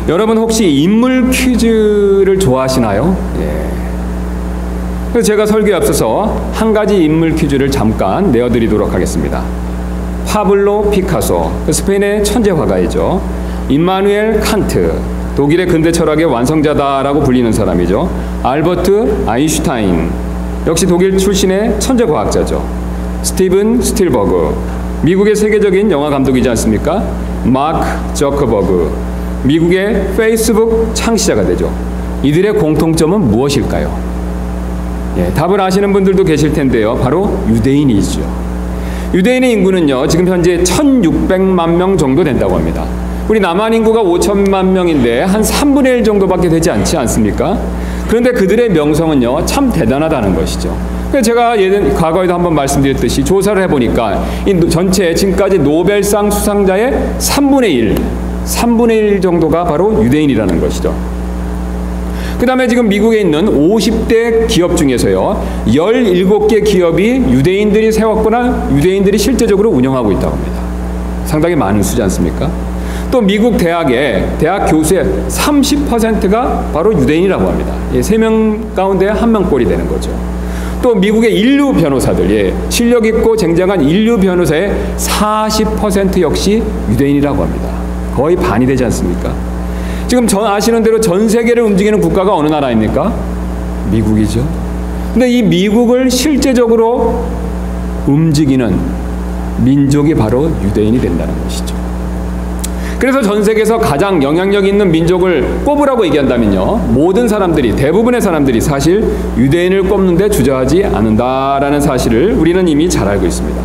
여러분 혹시 인물 퀴즈를 좋아하시나요? 예. 그래서 제가 설교에 앞서서 한 가지 인물 퀴즈를 잠깐 내어드리도록 하겠습니다. 파블로 피카소, 스페인의 천재 화가이죠. 임마누엘 칸트, 독일의 근대 철학의 완성자다라고 불리는 사람이죠. 알버트 아인슈타인, 역시 독일 출신의 천재 과학자죠. 스티븐 스필버그, 미국의 세계적인 영화 감독이지 않습니까? 마크 저커버그, 미국의 페이스북 창시자가 되죠. 이들의 공통점은 무엇일까요? 예, 답을 아시는 분들도 계실 텐데요. 바로 유대인이죠. 유대인의 인구는요, 지금 현재 1600만 명 정도 된다고 합니다. 우리 남한 인구가 5천만 명인데 한 3분의 1 정도밖에 되지 않지 않습니까? 그런데 그들의 명성은요, 참 대단하다는 것이죠. 그래서 제가 과거에도 한번 말씀드렸듯이 조사를 해보니까 이 전체 지금까지 노벨상 수상자의 3분의 1 정도가 바로 유대인이라는 것이죠. 그 다음에 지금 미국에 있는 50대 기업 중에서요, 17개 기업이 유대인들이 세웠거나 유대인들이 실제적으로 운영하고 있다고 합니다. 상당히 많은 수지 않습니까? 또 미국 대학의 대학 교수의 30%가 바로 유대인이라고 합니다. 3명 가운데 1명꼴이 되는 거죠. 또 미국의 인류 변호사들, 실력 있고 쟁쟁한 인류 변호사의 40% 역시 유대인이라고 합니다. 거의 반이 되지 않습니까? 지금 아시는 대로 전 세계를 움직이는 국가가 어느 나라입니까? 미국이죠. 근데 이 미국을 실제적으로 움직이는 민족이 바로 유대인이 된다는 것이죠. 그래서 전 세계에서 가장 영향력 있는 민족을 꼽으라고 얘기한다면요, 모든 사람들이, 대부분의 사람들이 사실 유대인을 꼽는 데 주저하지 않는다라는 사실을 우리는 이미 잘 알고 있습니다.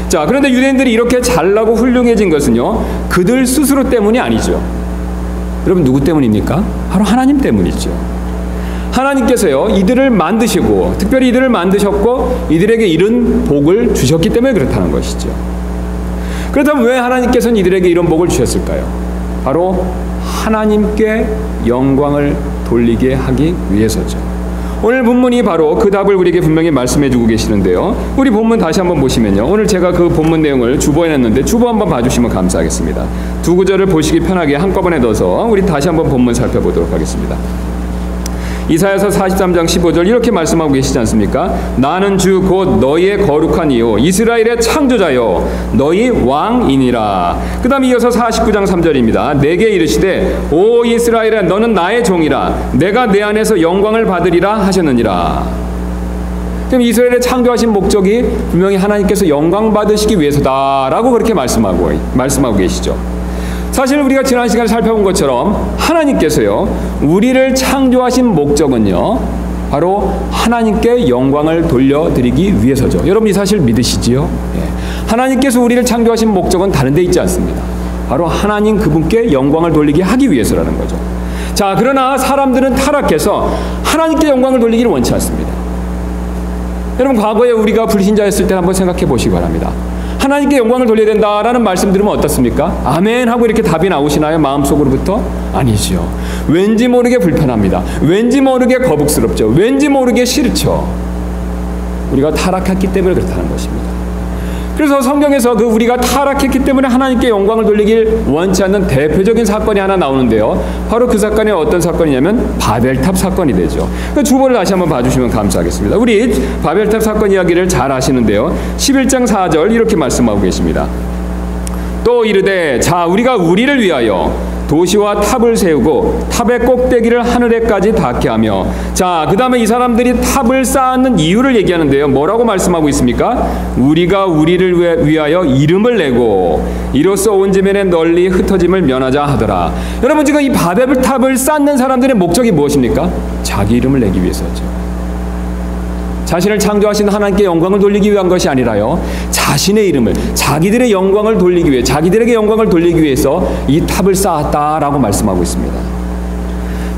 자, 그런데 유대인들이 이렇게 잘나고 훌륭해진 것은요, 그들 스스로 때문이 아니죠. 여러분, 누구 때문입니까? 바로 하나님 때문이죠. 하나님께서요, 이들을 만드시고, 특별히 이들을 만드셨고 이들에게 이런 복을 주셨기 때문에 그렇다는 것이죠. 그렇다면 왜 하나님께서는 이들에게 이런 복을 주셨을까요? 바로 하나님께 영광을 돌리게 하기 위해서죠. 오늘 본문이 바로 그 답을 우리에게 분명히 말씀해 주고 계시는데요. 우리 본문 다시 한번 보시면요, 오늘 제가 그 본문 내용을 주보에 냈는데 주보 한번 봐주시면 감사하겠습니다. 두 구절을 보시기 편하게 한꺼번에 넣어서 우리 다시 한번 본문 살펴보도록 하겠습니다. 이사야서 43장 15절 이렇게 말씀하고 계시지 않습니까? 나는 주 곧 너희의 거룩한 이요 이스라엘의 창조자요 너희 왕이니라. 그 다음 이어서 49장 3절입니다. 내게 이르시되 오 이스라엘아 너는 나의 종이라 내가 내 안에서 영광을 받으리라 하셨느니라. 그럼 이스라엘의 창조하신 목적이 분명히 하나님께서 영광 받으시기 위해서다라고 그렇게 말씀하고 계시죠. 사실 우리가 지난 시간에 살펴본 것처럼 하나님께서요, 우리를 창조하신 목적은요, 바로 하나님께 영광을 돌려드리기 위해서죠. 여러분 이 사실 믿으시지요? 하나님께서 우리를 창조하신 목적은 다른 데 있지 않습니다. 바로 하나님 그분께 영광을 돌리게 하기 위해서라는 거죠. 자, 그러나 사람들은 타락해서 하나님께 영광을 돌리기를 원치 않습니다. 여러분 과거에 우리가 불신자였을 때 한번 생각해 보시기 바랍니다. 하나님께 영광을 돌려야 된다라는 말씀 들으면 어떻습니까? 아멘 하고 이렇게 답이 나오시나요? 마음속으로부터? 아니죠. 왠지 모르게 불편합니다. 왠지 모르게 거북스럽죠. 왠지 모르게 싫죠. 우리가 타락했기 때문에 그렇다는 것입니다. 그래서 성경에서 우리가 타락했기 때문에 하나님께 영광을 돌리길 원치 않는 대표적인 사건이 하나 나오는데요. 바로 그 사건이 어떤 사건이냐면 바벨탑 사건이 되죠. 그 주보를 다시 한번 봐주시면 감사하겠습니다. 우리 바벨탑 사건 이야기를 잘 아시는데요. 11장 4절 이렇게 말씀하고 계십니다. 또 이르되 자 우리가 우리를 위하여 도시와 탑을 세우고 탑의 꼭대기를 하늘에까지 닿게 하며, 자 그 다음에 이 사람들이 탑을 쌓는 이유를 얘기하는데요. 뭐라고 말씀하고 있습니까? 우리가 우리를 위하여 이름을 내고 이로써 온 지면에 널리 흩어짐을 면하자 하더라. 여러분 지금 이 바벨탑을 쌓는 사람들의 목적이 무엇입니까? 자기 이름을 내기 위해서죠. 자신을 창조하신 하나님께 영광을 돌리기 위한 것이 아니라요, 자신의 이름을, 자기들의 영광을 돌리기 위해, 자기들에게 영광을 돌리기 위해서 이 탑을 쌓았다라고 말씀하고 있습니다.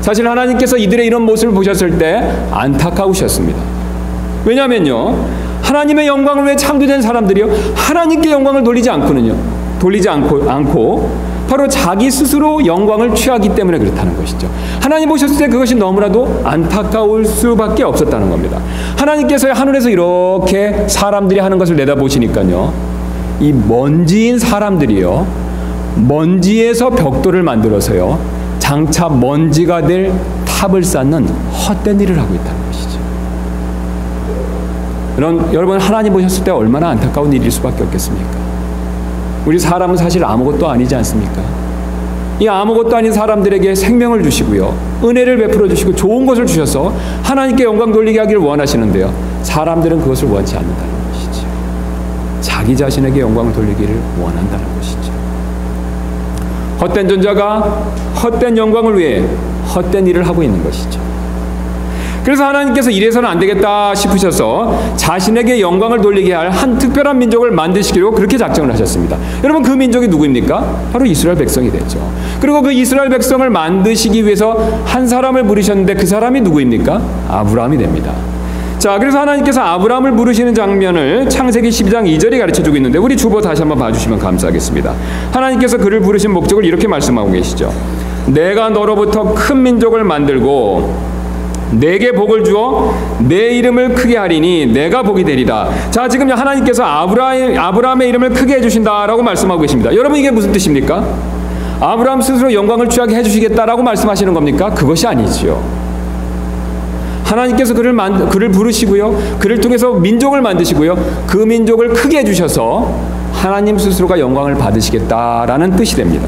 사실 하나님께서 이들의 이런 모습을 보셨을 때 안타까우셨습니다. 왜냐하면요, 하나님의 영광을 위해 창조된 사람들이요, 하나님께 영광을 돌리지 않고 바로 자기 스스로 영광을 취하기 때문에 그렇다는 것이죠. 하나님 보셨을 때 그것이 너무나도 안타까울 수밖에 없었다는 겁니다. 하나님께서 하늘에서 이렇게 사람들이 하는 것을 내다보시니까요, 이 먼지인 사람들이요, 먼지에서 벽돌을 만들어서요, 장차 먼지가 될 탑을 쌓는 헛된 일을 하고 있다는 것이죠. 여러분, 하나님 보셨을 때 얼마나 안타까운 일일 수밖에 없겠습니까? 우리 사람은 사실 아무것도 아니지 않습니까? 이 아무것도 아닌 사람들에게 생명을 주시고요, 은혜를 베풀어 주시고 좋은 것을 주셔서 하나님께 영광 돌리게 하기를 원하시는데요, 사람들은 그것을 원치 않는다는 것이죠. 자기 자신에게 영광을 돌리기를 원한다는 것이죠. 헛된 존재가 헛된 영광을 위해 헛된 일을 하고 있는 것이죠. 그래서 하나님께서 이래서는 안 되겠다 싶으셔서 자신에게 영광을 돌리게 할 한 특별한 민족을 만드시기로 그렇게 작정을 하셨습니다. 여러분, 그 민족이 누구입니까? 바로 이스라엘 백성이 됐죠. 그리고 그 이스라엘 백성을 만드시기 위해서 한 사람을 부르셨는데 그 사람이 누구입니까? 아브라함이 됩니다. 자, 그래서 하나님께서 아브라함을 부르시는 장면을 창세기 12장 2절이 가르쳐주고 있는데 우리 주보 다시 한번 봐주시면 감사하겠습니다. 하나님께서 그를 부르신 목적을 이렇게 말씀하고 계시죠. 내가 너로부터 큰 민족을 만들고 내게 복을 주어 내 이름을 크게 하리니 내가 복이 되리라. 자, 지금 하나님께서 아브라함의 이름을 크게 해주신다라고 말씀하고 계십니다. 여러분, 이게 무슨 뜻입니까? 아브라함 스스로 영광을 취하게 해주시겠다라고 말씀하시는 겁니까? 그것이 아니지요. 하나님께서 그를 부르시고요, 그를 통해서 민족을 만드시고요, 그 민족을 크게 해주셔서 하나님 스스로가 영광을 받으시겠다라는 뜻이 됩니다.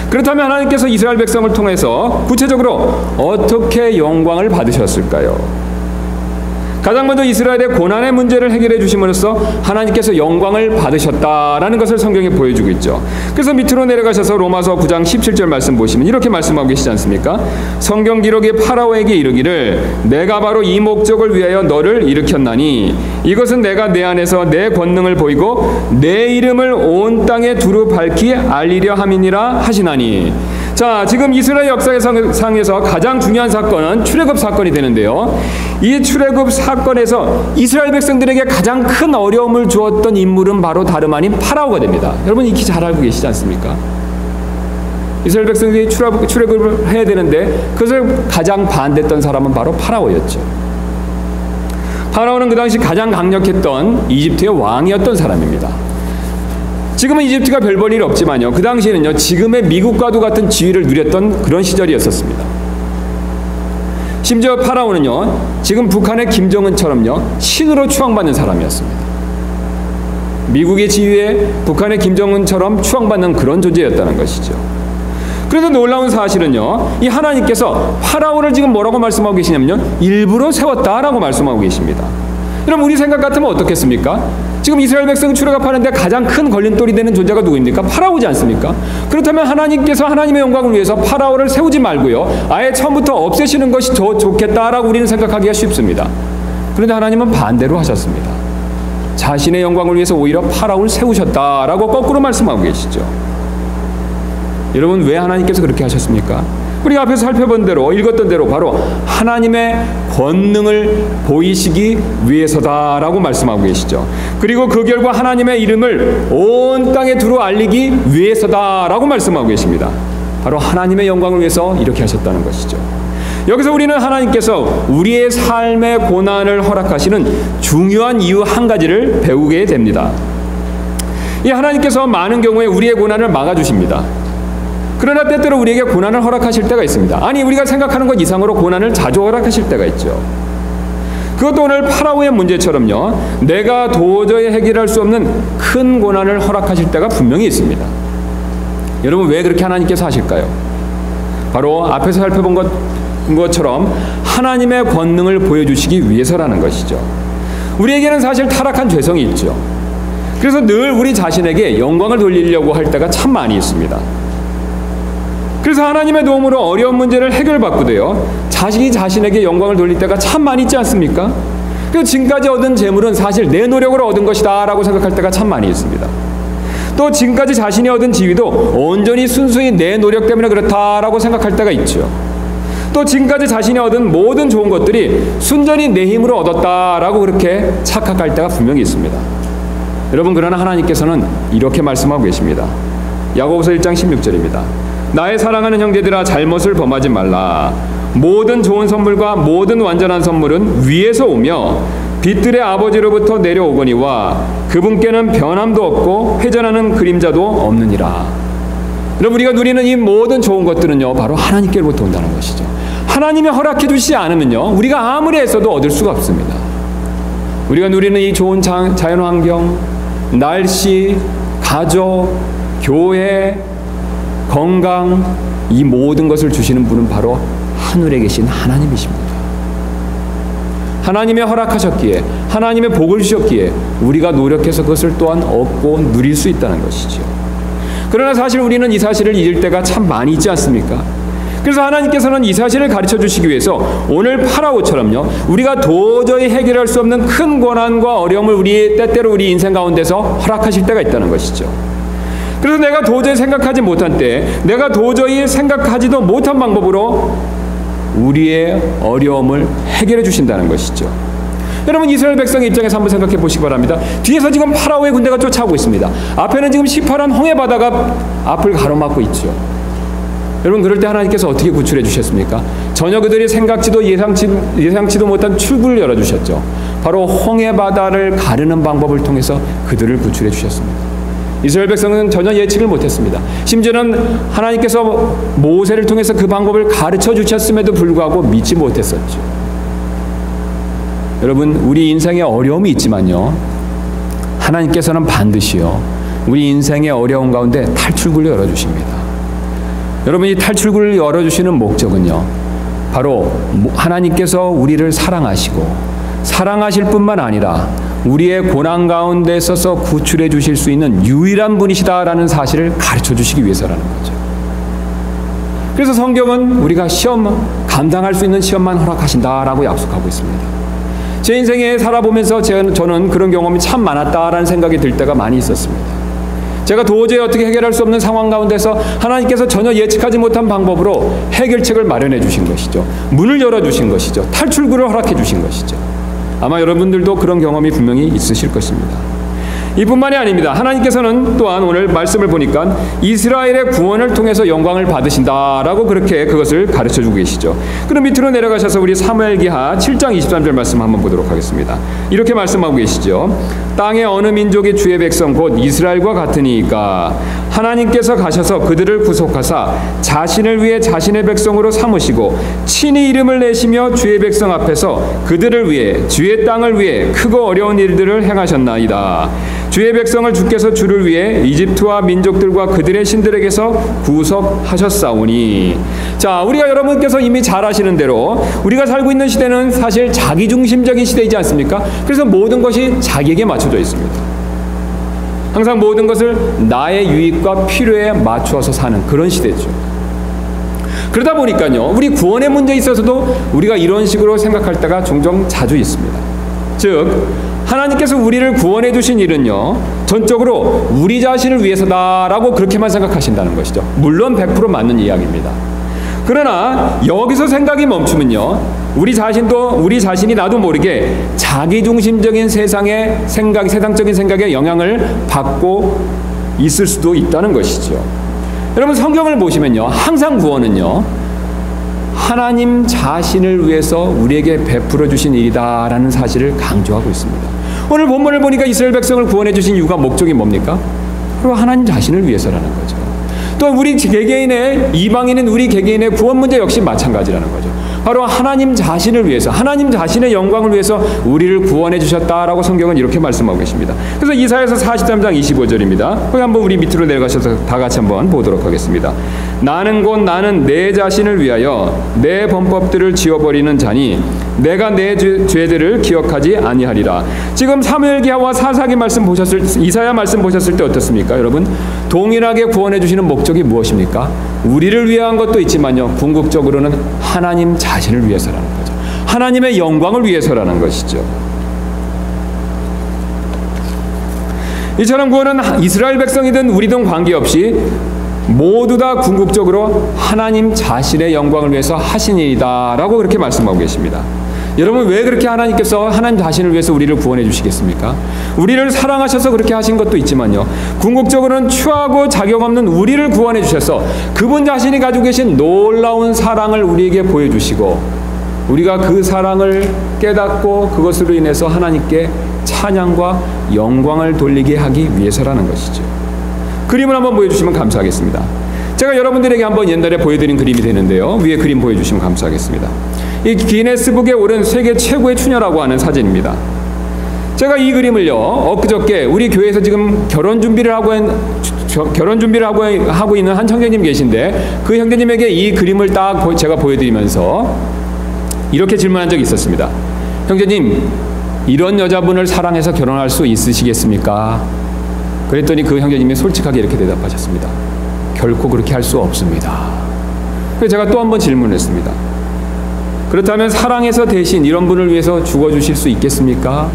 그렇다면 하나님께서 이스라엘 백성을 통해서 구체적으로 어떻게 영광을 받으셨을까요? 가장 먼저 이스라엘의 고난의 문제를 해결해 주심으로써 하나님께서 영광을 받으셨다라는 것을 성경에 보여주고 있죠. 그래서 밑으로 내려가셔서 로마서 9장 17절 말씀 보시면 이렇게 말씀하고 계시지 않습니까? 성경 기록이 파라오에게 이르기를 내가 바로 이 목적을 위하여 너를 일으켰나니 이것은 내가 내 안에서 내 권능을 보이고 내 이름을 온 땅에 두루 밝히 알리려 함이니라 하시나니. 자, 지금 이스라엘 역사상에서 가장 중요한 사건은 출애굽 사건이 되는데요, 이 출애굽 사건에서 이스라엘 백성들에게 가장 큰 어려움을 주었던 인물은 바로 다름 아닌 파라오가 됩니다. 여러분, 익히 잘 알고 계시지 않습니까? 이스라엘 백성들이 출애굽을 해야 되는데 그것을 가장 반대했던 사람은 바로 파라오였죠. 파라오는 그 당시 가장 강력했던 이집트의 왕이었던 사람입니다. 지금은 이집트가 별 볼 일 없지만요, 그 당시에는요, 지금의 미국과도 같은 지위를 누렸던 그런 시절이었었습니다. 심지어 파라오는요, 지금 북한의 김정은처럼요, 신으로 추앙받는 사람이었습니다. 미국의 지위에 북한의 김정은처럼 추앙받는 그런 존재였다는 것이죠. 그래서 놀라운 사실은요, 이 하나님께서 파라오를 지금 뭐라고 말씀하고 계시냐면요, 일부러 세웠다라고 말씀하고 계십니다. 여러분, 우리 생각 같으면 어떻겠습니까? 지금 이스라엘 백성 출애굽하는데 가장 큰 걸림돌이 되는 존재가 누구입니까? 파라오지 않습니까? 그렇다면 하나님께서 하나님의 영광을 위해서 파라오를 세우지 말고요, 아예 처음부터 없애시는 것이 더 좋겠다라고 우리는 생각하기가 쉽습니다. 그런데 하나님은 반대로 하셨습니다. 자신의 영광을 위해서 오히려 파라오를 세우셨다라고 거꾸로 말씀하고 계시죠. 여러분, 왜 하나님께서 그렇게 하셨습니까? 우리가 앞에서 살펴본 대로, 읽었던 대로 바로 하나님의 권능을 보이시기 위해서다라고 말씀하고 계시죠. 그리고 그 결과 하나님의 이름을 온 땅에 두루 알리기 위해서다라고 말씀하고 계십니다. 바로 하나님의 영광을 위해서 이렇게 하셨다는 것이죠. 여기서 우리는 하나님께서 우리의 삶의 고난을 허락하시는 중요한 이유 한 가지를 배우게 됩니다. 이 하나님께서 많은 경우에 우리의 고난을 막아주십니다. 그러나 때때로 우리에게 고난을 허락하실 때가 있습니다. 아니, 우리가 생각하는 것 이상으로 고난을 자주 허락하실 때가 있죠. 그것도 오늘 파라오의 문제처럼요, 내가 도저히 해결할 수 없는 큰 고난을 허락하실 때가 분명히 있습니다. 여러분, 왜 그렇게 하나님께서 하실까요? 바로 앞에서 살펴본 것처럼 하나님의 권능을 보여주시기 위해서라는 것이죠. 우리에게는 사실 타락한 죄성이 있죠. 그래서 늘 우리 자신에게 영광을 돌리려고 할 때가 참 많이 있습니다. 그래서 하나님의 도움으로 어려운 문제를 해결받고도요, 자신이 자신에게 영광을 돌릴 때가 참 많이 있지 않습니까? 그래서 지금까지 얻은 재물은 사실 내 노력으로 얻은 것이다 라고 생각할 때가 참 많이 있습니다. 또 지금까지 자신이 얻은 지위도 온전히 순수히 내 노력 때문에 그렇다라고 생각할 때가 있죠. 또 지금까지 자신이 얻은 모든 좋은 것들이 순전히 내 힘으로 얻었다라고 그렇게 착각할 때가 분명히 있습니다. 여러분, 그러나 하나님께서는 이렇게 말씀하고 계십니다. 야고보서 1장 16절입니다. 나의 사랑하는 형제들아, 잘못을 범하지 말라. 모든 좋은 선물과 모든 완전한 선물은 위에서 오며 빛들의 아버지로부터 내려오거니와 그분께는 변함도 없고 회전하는 그림자도 없느니라. 여러분, 우리가 누리는 이 모든 좋은 것들은요, 바로 하나님께로부터 온다는 것이죠. 하나님이 허락해 주시지 않으면요, 우리가 아무리 애써도 얻을 수가 없습니다. 우리가 누리는 이 좋은 자연환경, 날씨, 가족, 교회, 건강, 이 모든 것을 주시는 분은 바로 하늘에 계신 하나님이십니다. 하나님이 허락하셨기에, 하나님의 복을 주셨기에 우리가 노력해서 그것을 또한 얻고 누릴 수 있다는 것이죠. 그러나 사실 우리는 이 사실을 잊을 때가 참 많이 있지 않습니까? 그래서 하나님께서는 이 사실을 가르쳐 주시기 위해서 오늘 파라오처럼요, 우리가 도저히 해결할 수 없는 큰 고난과 어려움을 때때로 우리 인생 가운데서 허락하실 때가 있다는 것이죠. 그래서 내가 도저히 생각하지 못한 때, 내가 도저히 생각하지도 못한 방법으로 우리의 어려움을 해결해 주신다는 것이죠. 여러분, 이스라엘 백성의 입장에서 한번 생각해 보시기 바랍니다. 뒤에서 지금 파라오의 군대가 쫓아오고 있습니다. 앞에는 지금 시퍼런 홍해 바다가 앞을 가로막고 있죠. 여러분, 그럴 때 하나님께서 어떻게 구출해 주셨습니까? 전혀 그들이 생각지도 예상치도 못한 출구를 열어주셨죠. 바로 홍해 바다를 가르는 방법을 통해서 그들을 구출해 주셨습니다. 이스라엘 백성은 전혀 예측을 못했습니다. 심지어는 하나님께서 모세를 통해서 그 방법을 가르쳐 주셨음에도 불구하고 믿지 못했었죠. 여러분, 우리 인생에 어려움이 있지만요, 하나님께서는 반드시요, 우리 인생의 어려움 가운데 탈출구를 열어주십니다. 여러분, 이 탈출구를 열어주시는 목적은요, 바로 하나님께서 우리를 사랑하시고 사랑하실 뿐만 아니라 우리의 고난 가운데 있어서 구출해 주실 수 있는 유일한 분이시다라는 사실을 가르쳐 주시기 위해서라는 거죠. 그래서 성경은 우리가 시험, 감당할 수 있는 시험만 허락하신다라고 약속하고 있습니다. 제 인생에 살아보면서 저는 그런 경험이 참 많았다라는 생각이 들 때가 많이 있었습니다. 제가 도저히 어떻게 해결할 수 없는 상황 가운데서 하나님께서 전혀 예측하지 못한 방법으로 해결책을 마련해 주신 것이죠. 문을 열어주신 것이죠. 탈출구를 허락해 주신 것이죠. 아마 여러분들도 그런 경험이 분명히 있으실 것입니다. 이뿐만이 아닙니다. 하나님께서는 또한 오늘 말씀을 보니까 이스라엘의 구원을 통해서 영광을 받으신다라고 그렇게 그것을 가르쳐주고 계시죠. 그럼 밑으로 내려가셔서 우리 사무엘기하 7장 23절 말씀 한번 보도록 하겠습니다. 이렇게 말씀하고 계시죠. 땅의 어느 민족이 주의 백성 곧 이스라엘과 같으니까 하나님께서 가셔서 그들을 구속하사 자신을 위해 자신의 백성으로 삼으시고 친히 이름을 내시며 주의 백성 앞에서 그들을 위해 주의 땅을 위해 크고 어려운 일들을 행하셨나이다. 주의 백성을 주께서 주를 위해 이집트와 민족들과 그들의 신들에게서 구속하셨사오니. 자, 우리가 여러분께서 이미 잘 아시는 대로 우리가 살고 있는 시대는 사실 자기중심적인 시대이지 않습니까? 그래서 모든 것이 자기에게 맞춰져 있습니다. 항상 모든 것을 나의 유익과 필요에 맞추어서 사는 그런 시대죠. 그러다 보니까요, 우리 구원의 문제에 있어서도 우리가 이런 식으로 생각할 때가 종종 자주 있습니다. 즉, 하나님께서 우리를 구원해 주신 일은요, 전적으로 우리 자신을 위해서다라고 그렇게만 생각하신다는 것이죠. 물론 100% 맞는 이야기입니다. 그러나 여기서 생각이 멈추면요, 우리 자신이 나도 모르게 자기중심적인 세상적인 생각에 영향을 받고 있을 수도 있다는 것이죠. 여러분, 성경을 보시면요, 항상 구원은요, 하나님 자신을 위해서 우리에게 베풀어 주신 일이다라는 사실을 강조하고 있습니다. 오늘 본문을 보니까 이스라엘 백성을 구원해 주신 이유가 목적이 뭡니까? 바로 하나님 자신을 위해서라는 거죠. 또 우리 개개인의, 이방인은 우리 개개인의 구원 문제 역시 마찬가지라는 거죠. 바로 하나님 자신을 위해서, 하나님 자신의 영광을 위해서 우리를 구원해 주셨다라고 성경은 이렇게 말씀하고 계십니다. 그래서 이사야서 43장 25절입니다. 거기 한번 우리 밑으로 내려가셔서 다 같이 한번 보도록 하겠습니다. 나는 곧 나는 내 자신을 위하여 내 범법들을 지워버리는 자니 내가 내 죄들을 기억하지 아니하리라. 지금 사무엘기하와 사사기 이사야 말씀 보셨을 때 어떻습니까? 여러분, 동일하게 구원해 주시는 목적이 무엇입니까? 우리를 위한 것도 있지만요, 궁극적으로는 하나님 자신을 위해서라는 거죠. 하나님의 영광을 위해서라는 것이죠. 이처럼 구원은 이스라엘 백성이든 우리든 관계없이 모두 다 궁극적으로 하나님 자신의 영광을 위해서 하신 일이다라고 그렇게 말씀하고 계십니다. 여러분, 왜 그렇게 하나님께서 하나님 자신을 위해서 우리를 구원해 주시겠습니까? 우리를 사랑하셔서 그렇게 하신 것도 있지만요, 궁극적으로는 추하고 자격 없는 우리를 구원해 주셔서 그분 자신이 가지고 계신 놀라운 사랑을 우리에게 보여주시고 우리가 그 사랑을 깨닫고 그것으로 인해서 하나님께 찬양과 영광을 돌리게 하기 위해서라는 것이죠. 그림을 한번 보여주시면 감사하겠습니다. 제가 여러분들에게 한번 옛날에 보여드린 그림이 되는데요. 위에 그림 보여주시면 감사하겠습니다. 이 기네스북에 오른 세계 최고의 추녀라고 하는 사진입니다. 제가 이 그림을요, 엊그저께 우리 교회에서 지금 결혼 준비를 하고 있는 한 형제님 계신데, 그 형제님에게 이 그림을 딱 제가 보여드리면서 이렇게 질문한 적이 있었습니다. 형제님, 이런 여자분을 사랑해서 결혼할 수 있으시겠습니까? 그랬더니 그 형제님이 솔직하게 이렇게 대답하셨습니다. 결코 그렇게 할 수 없습니다. 그래서 제가 또 한 번 질문했습니다. 그렇다면 사랑해서 대신 이런 분을 위해서 죽어주실 수 있겠습니까?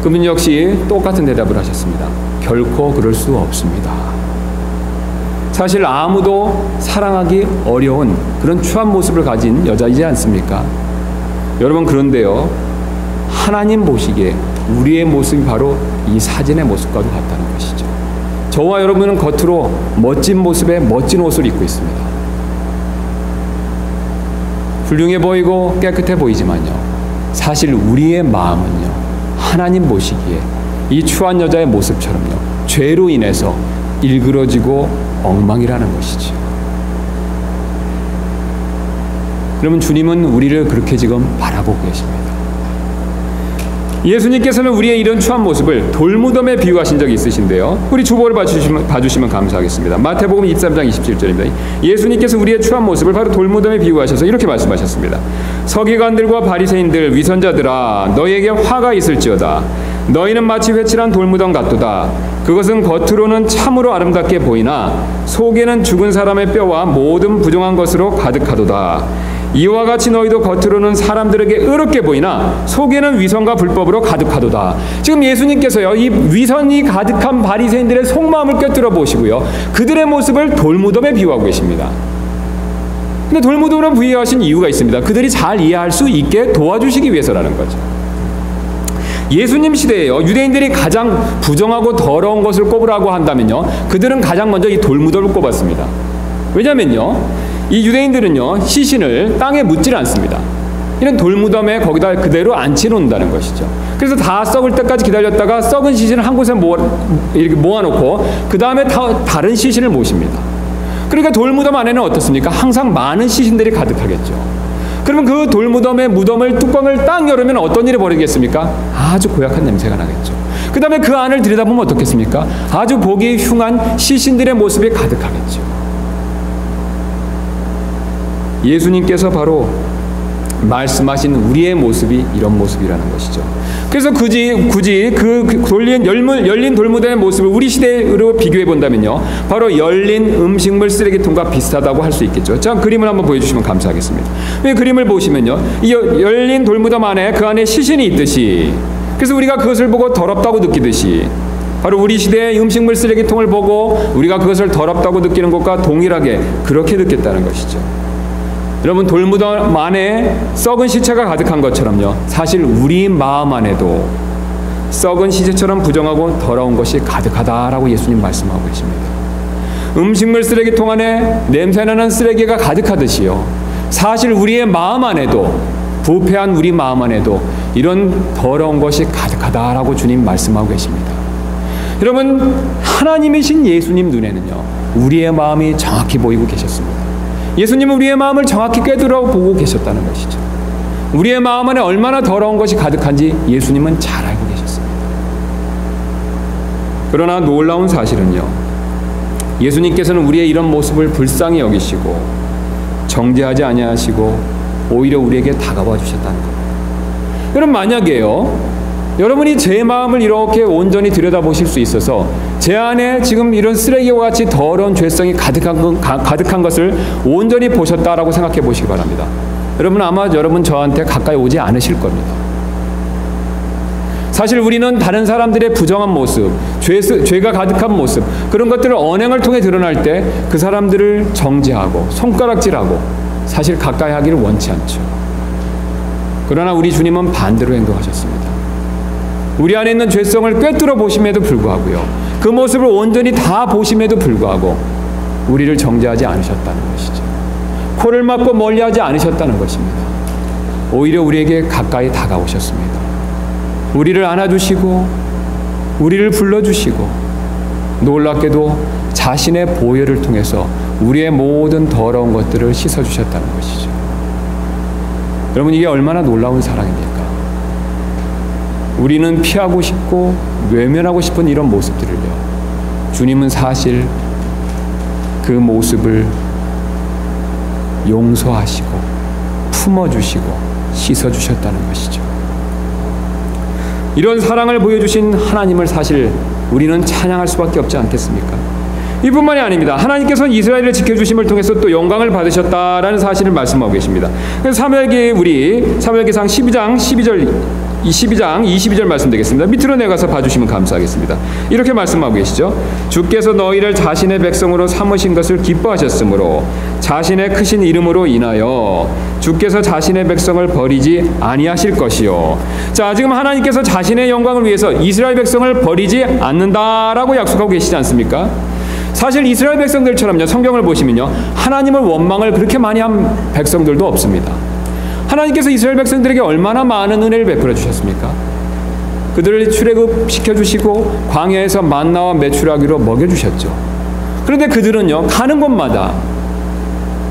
그분 역시 똑같은 대답을 하셨습니다. 결코 그럴 수 없습니다. 사실 아무도 사랑하기 어려운 그런 추한 모습을 가진 여자이지 않습니까? 여러분, 그런데요, 하나님 보시기에 우리의 모습이 바로 이 사진의 모습과도 같다는 것이죠. 저와 여러분은 겉으로 멋진 모습에 멋진 옷을 입고 있습니다. 훌륭해 보이고 깨끗해 보이지만요, 사실 우리의 마음은요, 하나님 보시기에 이 추한 여자의 모습처럼요, 죄로 인해서 일그러지고 엉망이라는 것이죠. 여러분, 주님은 우리를 그렇게 지금 바라보고 계십니다. 예수님께서는 우리의 이런 추한 모습을 돌무덤에 비유하신 적이 있으신데요. 우리 주보를 봐주시면 감사하겠습니다. 마태복음 23장 27절입니다. 예수님께서 우리의 추한 모습을 바로 돌무덤에 비유하셔서 이렇게 말씀하셨습니다. 서기관들과 바리새인들, 위선자들아, 너희에게 화가 있을지어다. 너희는 마치 회칠한 돌무덤 같도다. 그것은 겉으로는 참으로 아름답게 보이나 속에는 죽은 사람의 뼈와 모든 부정한 것으로 가득하도다. 이와 같이 너희도 겉으로는 사람들에게 의롭게 보이나 속에는 위선과 불법으로 가득하도다. 지금 예수님께서요, 이 위선이 가득한 바리새인들의 속마음을 꿰뚫어 보시고요, 그들의 모습을 돌무덤에 비유하고 계십니다. 근데 돌무덤으로 비유하신 이유가 있습니다. 그들이 잘 이해할 수 있게 도와주시기 위해서라는 거죠. 예수님 시대에요, 유대인들이 가장 부정하고 더러운 것을 꼽으라고 한다면요, 그들은 가장 먼저 이 돌무덤을 꼽았습니다. 왜냐면요, 이 유대인들은요, 시신을 땅에 묻질 않습니다. 이런 돌무덤에 거기다 그대로 앉혀 놓는다는 것이죠. 그래서 다 썩을 때까지 기다렸다가 썩은 시신을 한 곳에 이렇게 모아놓고 그 다음에 다른 시신을 모십니다. 그러니까 돌무덤 안에는 어떻습니까? 항상 많은 시신들이 가득하겠죠. 그러면 그 돌무덤의 무덤을 뚜껑을 딱 열으면 어떤 일이 벌어지겠습니까? 아주 고약한 냄새가 나겠죠. 그 다음에 그 안을 들여다보면 어떻겠습니까? 아주 보기 흉한 시신들의 모습이 가득하겠죠. 예수님께서 바로 말씀하신 우리의 모습이 이런 모습이라는 것이죠. 그래서 굳이 그 열린 돌무덤의 모습을 우리 시대로 비교해 본다면요, 바로 열린 음식물 쓰레기통과 비슷하다고 할 수 있겠죠. 자, 그림을 한번 보여주시면 감사하겠습니다. 이 그림을 보시면요, 이 열린 돌무덤 안에 그 안에 시신이 있듯이, 그래서 우리가 그것을 보고 더럽다고 느끼듯이, 바로 우리 시대의 음식물 쓰레기통을 보고 우리가 그것을 더럽다고 느끼는 것과 동일하게 그렇게 느꼈다는 것이죠. 여러분, 돌무덤 안에 썩은 시체가 가득한 것처럼요, 사실 우리 마음 안에도 썩은 시체처럼 부정하고 더러운 것이 가득하다라고 예수님 말씀하고 계십니다. 음식물 쓰레기통 안에 냄새나는 쓰레기가 가득하듯이요, 사실 우리의 마음 안에도, 부패한 우리 마음 안에도 이런 더러운 것이 가득하다라고 주님 말씀하고 계십니다. 여러분, 하나님이신 예수님 눈에는요, 우리의 마음이 정확히 보이고 계셨습니다. 예수님은 우리의 마음을 정확히 꿰뚫어 보고 계셨다는 것이죠. 우리의 마음 안에 얼마나 더러운 것이 가득한지 예수님은 잘 알고 계셨습니다. 그러나 놀라운 사실은요, 예수님께서는 우리의 이런 모습을 불쌍히 여기시고 정죄하지 아니하시고 오히려 우리에게 다가와 주셨다는 겁니다. 여러분, 만약에요, 여러분이 제 마음을 이렇게 온전히 들여다보실 수 있어서 제 안에 지금 이런 쓰레기와 같이 더러운 죄성이 가득한 것을 온전히 보셨다라고 생각해 보시기 바랍니다. 여러분, 아마 여러분 저한테 가까이 오지 않으실 겁니다. 사실 우리는 다른 사람들의 부정한 모습, 죄가 가득한 모습, 그런 것들을 언행을 통해 드러날 때 그 사람들을 정죄하고 손가락질하고 사실 가까이 하기를 원치 않죠. 그러나 우리 주님은 반대로 행동하셨습니다. 우리 안에 있는 죄성을 꿰뚫어 보심에도 불구하고요, 그 모습을 온전히 다 보심에도 불구하고 우리를 정죄하지 않으셨다는 것이죠. 코를 막고 멀리하지 않으셨다는 것입니다. 오히려 우리에게 가까이 다가오셨습니다. 우리를 안아주시고 우리를 불러주시고 놀랍게도 자신의 보혈을 통해서 우리의 모든 더러운 것들을 씻어주셨다는 것이죠. 여러분, 이게 얼마나 놀라운 사랑입니까? 우리는 피하고 싶고 외면하고 싶은 이런 모습들을요, 주님은 사실 그 모습을 용서하시고 품어주시고 씻어주셨다는 것이죠. 이런 사랑을 보여주신 하나님을 사실 우리는 찬양할 수밖에 없지 않겠습니까? 이뿐만이 아닙니다. 하나님께서는 이스라엘을 지켜주심을 통해서 또 영광을 받으셨다라는 사실을 말씀하고 계십니다. 그래서 사무엘기상 12장 22절 말씀드리겠습니다. 밑으로 내가서 봐주시면 감사하겠습니다. 이렇게 말씀하고 계시죠. 주께서 너희를 자신의 백성으로 삼으신 것을 기뻐하셨으므로 자신의 크신 이름으로 인하여 주께서 자신의 백성을 버리지 아니하실 것이요. 자, 지금 하나님께서 자신의 영광을 위해서 이스라엘 백성을 버리지 않는다라고 약속하고 계시지 않습니까? 사실 이스라엘 백성들처럼요, 성경을 보시면요, 하나님을 원망을 그렇게 많이 한 백성들도 없습니다. 하나님께서 이스라엘 백성들에게 얼마나 많은 은혜를 베풀어 주셨습니까? 그들을 출애굽시켜 주시고 광야에서 만나와 메추라기로 먹여 주셨죠. 그런데 그들은요, 가는 곳마다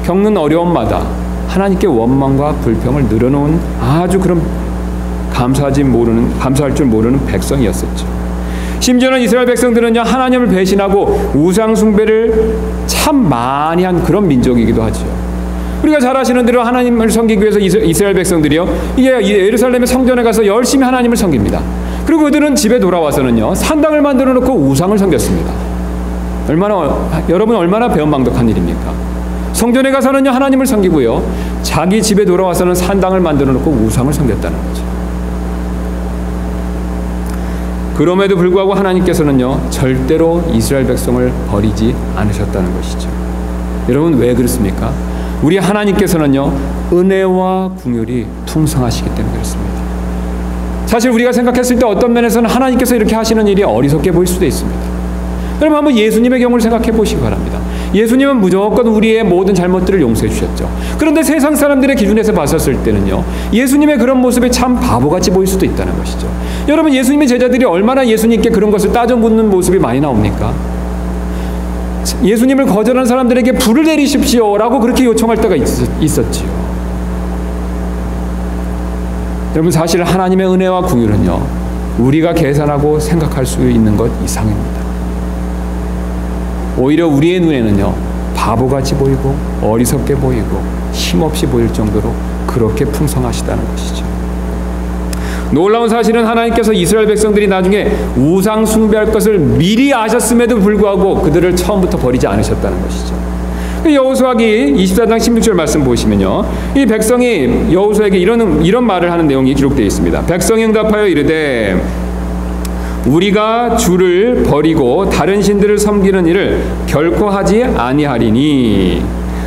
겪는 어려움마다 하나님께 원망과 불평을 늘어놓은 아주 그런 감사할 줄 모르는 백성이었었죠. 심지어는 이스라엘 백성들은요, 하나님을 배신하고 우상 숭배를 참 많이 한 그런 민족이기도 하죠. 우리가 잘 아시는 대로 하나님을 섬기기 위해서 이스라엘 백성들이요, 이게 예루살렘의 성전에 가서 열심히 하나님을 섬깁니다. 그리고 그들은 집에 돌아와서는요, 산당을 만들어 놓고 우상을 섬겼습니다. 여러분 얼마나 배은망덕한 일입니까? 성전에 가서는요, 하나님을 섬기고요, 자기 집에 돌아와서는 산당을 만들어 놓고 우상을 섬겼다는 거죠. 그럼에도 불구하고 하나님께서는요, 절대로 이스라엘 백성을 버리지 않으셨다는 것이죠. 여러분, 왜 그렇습니까? 우리 하나님께서는요, 은혜와 긍휼이 풍성하시기 때문에 그렇습니다. 사실 우리가 생각했을 때 어떤 면에서는 하나님께서 이렇게 하시는 일이 어리석게 보일 수도 있습니다. 여러분, 한번 예수님의 경우를 생각해 보시기 바랍니다. 예수님은 무조건 우리의 모든 잘못들을 용서해 주셨죠. 그런데 세상 사람들의 기준에서 봤었을 때는요, 예수님의 그런 모습이 참 바보같이 보일 수도 있다는 것이죠. 여러분, 예수님의 제자들이 얼마나 예수님께 그런 것을 따져 묻는 모습이 많이 나옵니까? 예수님을 거절한 사람들에게 불을 내리십시오라고 그렇게 요청할 때가 있었지요. 여러분, 사실 하나님의 은혜와 긍휼은요, 우리가 계산하고 생각할 수 있는 것 이상입니다. 오히려 우리의 눈에는요, 바보같이 보이고 어리석게 보이고 힘없이 보일 정도로 그렇게 풍성하시다는 것이죠. 놀라운 사실은 하나님께서 이스라엘 백성들이 나중에 우상 숭배할 것을 미리 아셨음에도 불구하고 그들을 처음부터 버리지 않으셨다는 것이죠. 여호수아기 24장 16절 말씀 보시면요, 이 백성이 여호수아에게 이런 말을 하는 내용이 기록되어 있습니다. 백성이 응답하여 이르되 우리가 주를 버리고 다른 신들을 섬기는 일을 결코 하지 아니하리니.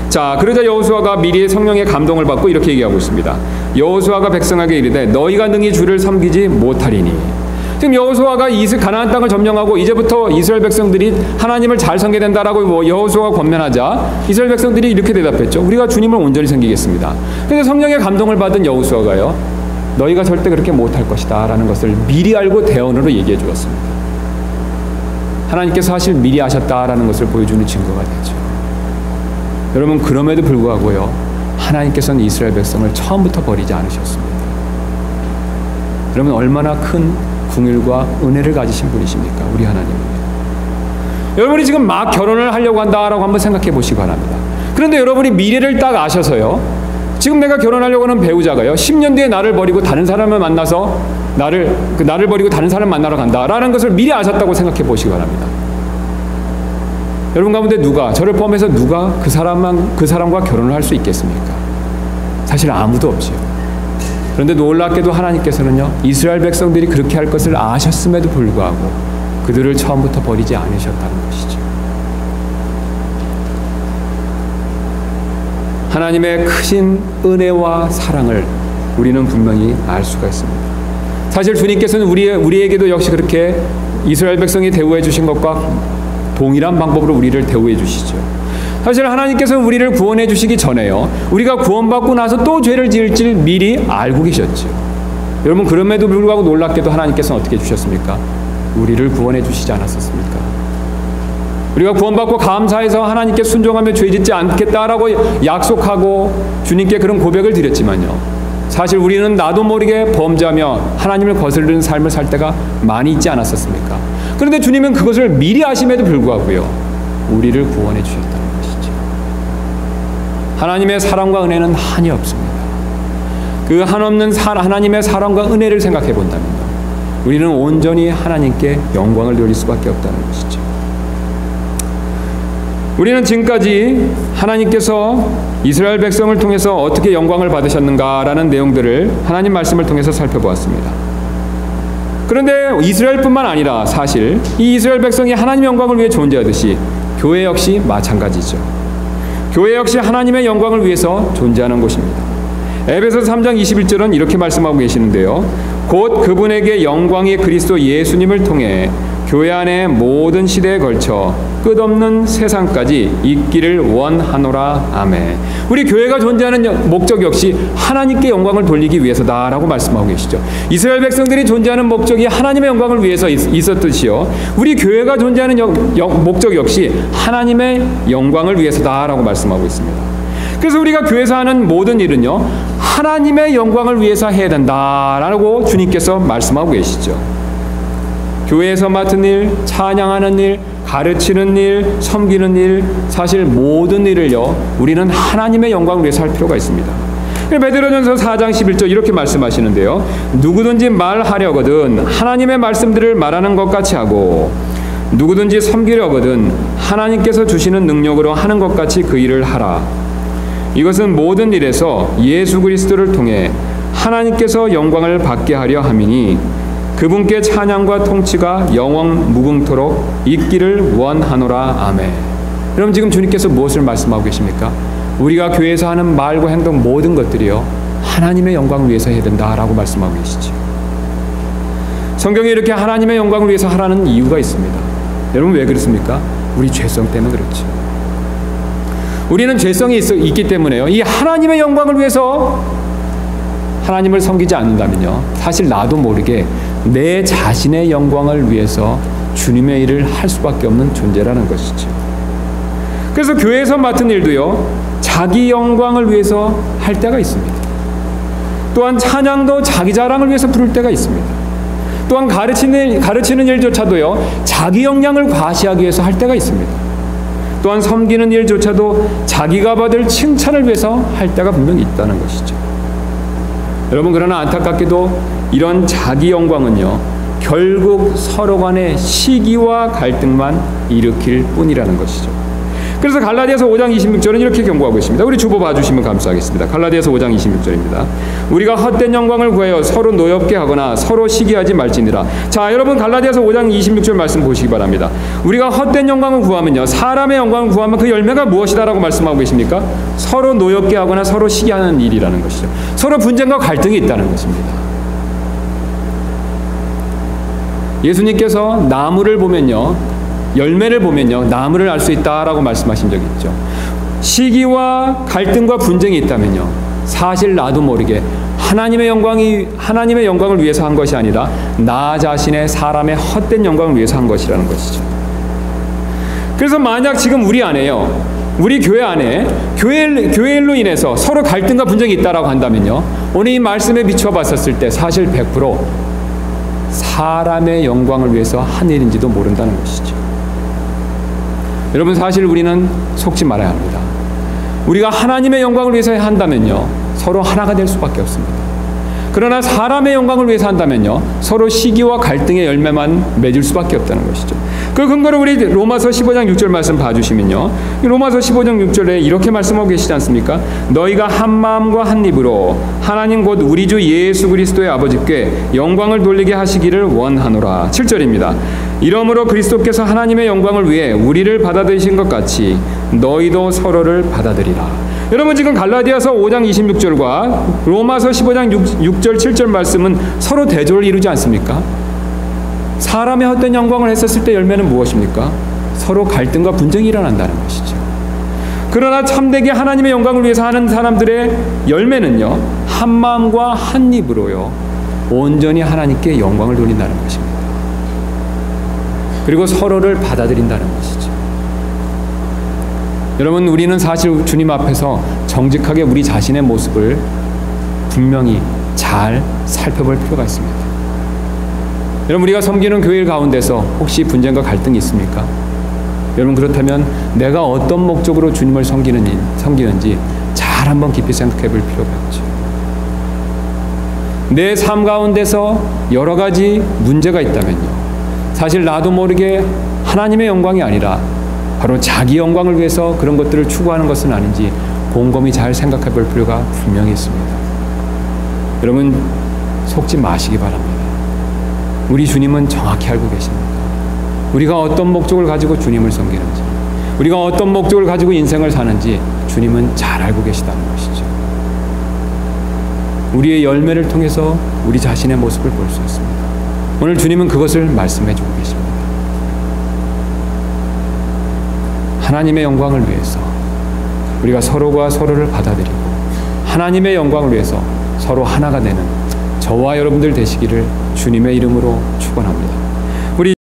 자, 그러자 여호수아가 미리 성령의 감동을 받고 이렇게 얘기하고 있습니다. 여호수아가 백성에게 이르되 너희가 능히 주를 섬기지 못하리니. 지금 여호수아가 가나안 땅을 점령하고 이제부터 이스라엘 백성들이 하나님을 잘 섬겨야 된다라고 여호수아가 권면하자 이스라엘 백성들이 이렇게 대답했죠. 우리가 주님을 온전히 섬기겠습니다. 그런데 성령의 감동을 받은 여호수아가요, 너희가 절대 그렇게 못할 것이다 라는 것을 미리 알고 대언으로 얘기해 주었습니다. 하나님께서 사실 미리 아셨다라는 것을 보여주는 증거가 되죠. 여러분, 그럼에도 불구하고요, 하나님께서는 이스라엘 백성을 처음부터 버리지 않으셨습니다. 여러분, 얼마나 큰 긍휼과 은혜를 가지신 분이십니까? 우리 하나님은. 여러분이 지금 막 결혼을 하려고 한다라고 한번 생각해 보시기 바랍니다. 그런데 여러분이 미래를 딱 아셔서요, 지금 내가 결혼하려고 하는 배우자가요, 10년 뒤에 나를 버리고 다른 사람을 만나서 나를 버리고 다른 사람 만나러 간다라는 것을 미리 아셨다고 생각해 보시기 바랍니다. 여러분 가운데 저를 포함해서 누가 그 사람과 결혼을 할 수 있겠습니까? 사실 아무도 없지요. 그런데 놀랍게도 하나님께서는요, 이스라엘 백성들이 그렇게 할 것을 아셨음에도 불구하고 그들을 처음부터 버리지 않으셨다는 것이죠. 하나님의 크신 은혜와 사랑을 우리는 분명히 알 수가 있습니다. 사실 주님께서는 우리에게도 역시 그렇게 이스라엘 백성이 대우해 주신 것과 동일한 방법으로 우리를 대우해 주시죠. 사실 하나님께서는 우리를 구원해 주시기 전에요, 우리가 구원받고 나서 또 죄를 지을지 미리 알고 계셨죠. 여러분, 그럼에도 불구하고 놀랍게도 하나님께서는 어떻게 해주셨습니까? 우리를 구원해 주시지 않았었습니까? 우리가 구원받고 감사해서 하나님께 순종하며 죄짓지 않겠다라고 약속하고 주님께 그런 고백을 드렸지만요, 사실 우리는 나도 모르게 범죄하며 하나님을 거스르는 삶을 살 때가 많이 있지 않았었습니까? 그런데 주님은 그것을 미리 아심에도 불구하고요, 우리를 구원해 주셨다는 것이죠. 하나님의 사랑과 은혜는 한이 없습니다. 그 한없는 하나님의 사랑과 은혜를 생각해 본다면요, 우리는 온전히 하나님께 영광을 돌릴 수밖에 없다는 것이죠. 우리는 지금까지 하나님께서 이스라엘 백성을 통해서 어떻게 영광을 받으셨는가라는 내용들을 하나님 말씀을 통해서 살펴보았습니다. 그런데 이스라엘뿐만 아니라 사실 이 이스라엘 백성이 하나님의 영광을 위해 존재하듯이 교회 역시 마찬가지죠. 교회 역시 하나님의 영광을 위해서 존재하는 곳입니다. 에베소서 3장 21절은 이렇게 말씀하고 계시는데요, 곧 그분에게 영광이 그리스도 예수님을 통해 교회 안에 모든 시대에 걸쳐 끝없는 세상까지 있기를 원하노라. 아멘. 우리 교회가 존재하는 목적 역시 하나님께 영광을 돌리기 위해서다라고 말씀하고 계시죠. 이스라엘 백성들이 존재하는 목적이 하나님의 영광을 위해서 있었듯이요, 우리 교회가 존재하는 목적 역시 하나님의 영광을 위해서다라고 말씀하고 있습니다. 그래서 우리가 교회에서 하는 모든 일은요, 하나님의 영광을 위해서 해야 된다라고 주님께서 말씀하고 계시죠. 교회에서 맡은 일, 찬양하는 일, 가르치는 일, 섬기는 일, 사실 모든 일을요, 우리는 하나님의 영광을 위해서 할 필요가 있습니다. 베드로전서 4장 11절 이렇게 말씀하시는데요, 누구든지 말하려거든 하나님의 말씀들을 말하는 것 같이 하고 누구든지 섬기려거든 하나님께서 주시는 능력으로 하는 것 같이 그 일을 하라. 이것은 모든 일에서 예수 그리스도를 통해 하나님께서 영광을 받게 하려 함이니 그분께 찬양과 통치가 영원 무궁토록 있기를 원하노라. 아멘. 여러분, 지금 주님께서 무엇을 말씀하고 계십니까? 우리가 교회에서 하는 말과 행동 모든 것들이요, 하나님의 영광을 위해서 해야 된다라고 말씀하고 계시죠. 성경에 이렇게 하나님의 영광을 위해서 하라는 이유가 있습니다. 여러분, 왜 그렇습니까? 우리 죄성 때문에 그렇죠. 우리는 죄성이 있기 때문에요, 이 하나님의 영광을 위해서 하나님을 섬기지 않는다면요, 사실 나도 모르게 내 자신의 영광을 위해서 주님의 일을 할 수밖에 없는 존재라는 것이죠. 그래서 교회에서 맡은 일도요, 자기 영광을 위해서 할 때가 있습니다. 또한 찬양도 자기 자랑을 위해서 부를 때가 있습니다. 또한 가르치는 일조차도요, 자기 역량을 과시하기 위해서 할 때가 있습니다. 또한 섬기는 일조차도 자기가 받을 칭찬을 위해서 할 때가 분명히 있다는 것이죠. 여러분, 그러나 안타깝게도 이런 자기 영광은요, 결국 서로 간의 시기와 갈등만 일으킬 뿐이라는 것이죠. 그래서 갈라디아서 5장 26절은 이렇게 경고하고 있습니다. 우리 주보 봐주시면 감사하겠습니다. 갈라디아서 5장 26절입니다. 우리가 헛된 영광을 구하여 서로 노엽게 하거나 서로 시기하지 말지니라. 자, 여러분, 갈라디아서 5장 26절 말씀 보시기 바랍니다. 우리가 헛된 영광을 구하면요, 사람의 영광을 구하면 그 열매가 무엇이다라고 말씀하고 계십니까? 서로 노엽게 하거나 서로 시기하는 일이라는 것이죠. 서로 분쟁과 갈등이 있다는 것입니다. 예수님께서 나무를 보면요, 열매를 보면요, 나무를 알 수 있다라고 말씀하신 적이 있죠. 시기와 갈등과 분쟁이 있다면요, 사실 나도 모르게 하나님의 영광을 위해서 한 것이 아니라 나 자신의 사람의 헛된 영광을 위해서 한 것이라는 것이죠. 그래서 만약 지금 우리 안에요, 우리 교회 안에 교회 일로 인해서 서로 갈등과 분쟁이 있다라고 한다면요, 오늘 이 말씀에 비추어 봤었을 때 사실 100% 사람의 영광을 위해서 한 일인지도 모른다는 것이죠. 여러분, 사실 우리는 속지 말아야 합니다. 우리가 하나님의 영광을 위해서 한다면요, 서로 하나가 될 수밖에 없습니다. 그러나 사람의 영광을 위해서 한다면요, 서로 시기와 갈등의 열매만 맺을 수밖에 없다는 것이죠. 그 근거로 우리 로마서 15장 6절 말씀 봐주시면요, 로마서 15장 6절에 이렇게 말씀하고 계시지 않습니까? 너희가 한 마음과 한 입으로 하나님 곧 우리 주 예수 그리스도의 아버지께 영광을 돌리게 하시기를 원하노라. 7절입니다. 이러므로 그리스도께서 하나님의 영광을 위해 우리를 받아들이신 것 같이 너희도 서로를 받아들이라. 여러분, 지금 갈라디아서 5장 26절과 로마서 15장 6절 7절 말씀은 서로 대조를 이루지 않습니까? 사람의 헛된 영광을 했었을 때 열매는 무엇입니까? 서로 갈등과 분쟁이 일어난다는 것이죠. 그러나 참되게 하나님의 영광을 위해서 하는 사람들의 열매는요, 한 마음과 한 입으로요, 온전히 하나님께 영광을 돌린다는 것입니다. 그리고 서로를 받아들인다는 것이죠. 여러분, 우리는 사실 주님 앞에서 정직하게 우리 자신의 모습을 분명히 잘 살펴볼 필요가 있습니다. 여러분, 우리가 섬기는 교회 가운데서 혹시 분쟁과 갈등이 있습니까? 여러분, 그렇다면 내가 어떤 목적으로 주님을 섬기는지 잘 한번 깊이 생각해 볼 필요가 있죠. 내 삶 가운데서 여러 가지 문제가 있다면요, 사실 나도 모르게 하나님의 영광이 아니라 바로 자기 영광을 위해서 그런 것들을 추구하는 것은 아닌지 곰곰이 잘 생각해 볼 필요가 분명히 있습니다. 여러분, 속지 마시기 바랍니다. 우리 주님은 정확히 알고 계십니다. 우리가 어떤 목적을 가지고 주님을 섬기는지, 우리가 어떤 목적을 가지고 인생을 사는지 주님은 잘 알고 계시다는 것이죠. 우리의 열매를 통해서 우리 자신의 모습을 볼 수 있습니다. 오늘 주님은 그것을 말씀해 주고 계십니다. 하나님의 영광을 위해서 우리가 서로가 서로를 받아들이고 하나님의 영광을 위해서 서로 하나가 되는 저와 여러분들 되시기를 주님의 이름으로 축원합니다.